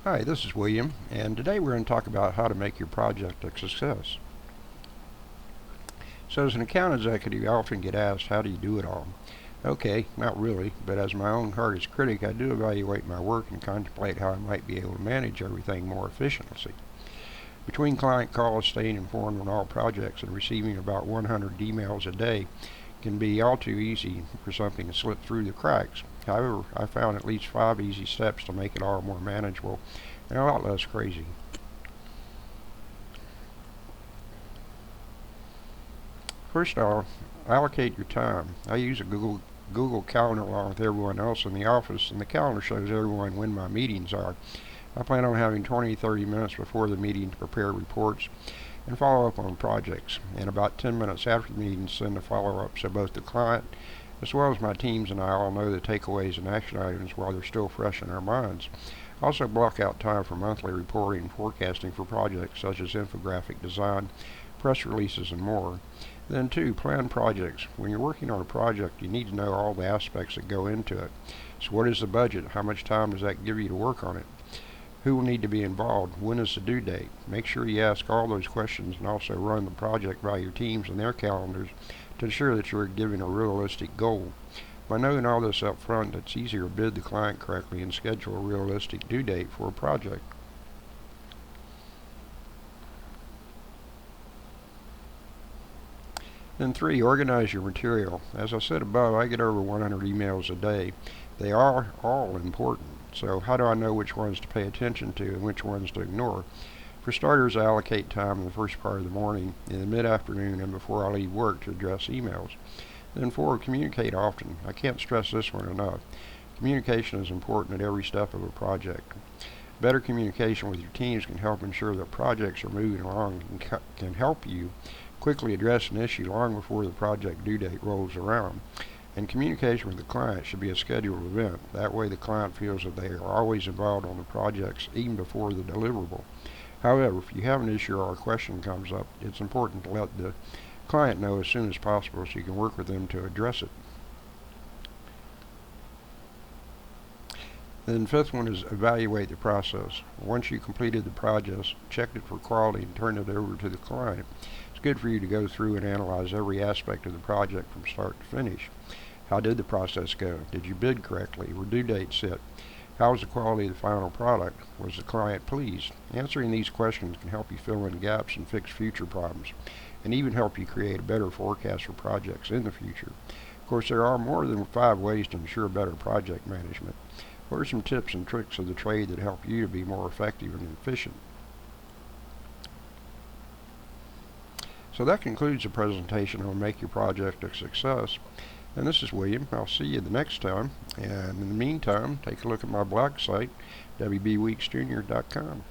Hi, this is William, and today we're going to talk about how to make your project a success. So, as an account executive, I often get asked, how do you do it all? Okay, not really, but as my own hardest critic, I do evaluate my work and contemplate how I might be able to manage everything more efficiently. Between client calls, staying informed on all projects, and receiving about 100 emails a day can be all too easy for something to slip through the cracks. However, I found at least 5 easy steps to make it all more manageable and a lot less crazy. First off, allocate your time. I use a Google Calendar along with everyone else in the office, and the calendar shows everyone when my meetings are. I plan on having 20-30 minutes before the meeting to prepare reports and follow up on projects, and about 10 minutes after the meeting send a follow-up so both the client as well as my teams and I all know the takeaways and action items while they're still fresh in our minds. Also block out time for monthly reporting and forecasting for projects such as infographic design, press releases, and more. Then 2, plan projects. When you're working on a project, you need to know all the aspects that go into it. So what is the budget? How much time does that give you to work on it? Who will need to be involved? When is the due date? Make sure you ask all those questions and also run the project by your teams and their calendars to ensure that you're giving a realistic goal. By knowing all this up front, it's easier to bid the client correctly and schedule a realistic due date for a project. Then 3, organize your material. As I said above, I get over 100 emails a day. They are all important. So how do I know which ones to pay attention to and which ones to ignore? For starters, I allocate time in the first part of the morning, in the mid-afternoon, and before I leave work to address emails. Then 4, communicate often. I can't stress this one enough. Communication is important at every step of a project. Better communication with your teams can help ensure that projects are moving along and can help you quickly address an issue long before the project due date rolls around. And communication with the client should be a scheduled event. That way the client feels that they are always involved on the projects even before the deliverable. However, if you have an issue or a question comes up, it's important to let the client know as soon as possible so you can work with them to address it. Then the 5th one is evaluate the process. Once you completed the project, checked it for quality and turned it over to the client, it's good for you to go through and analyze every aspect of the project from start to finish. How did the process go? Did you bid correctly? Were due dates set? How was the quality of the final product? Was the client pleased? Answering these questions can help you fill in gaps and fix future problems, and even help you create a better forecast for projects in the future. Of course, there are more than 5 ways to ensure better project management. What are some tips and tricks of the trade that help you to be more effective and efficient? So that concludes the presentation on Make Your Project a Success. And this is William. I'll see you the next time. And in the meantime, take a look at my blog site, wbweeksjr.com.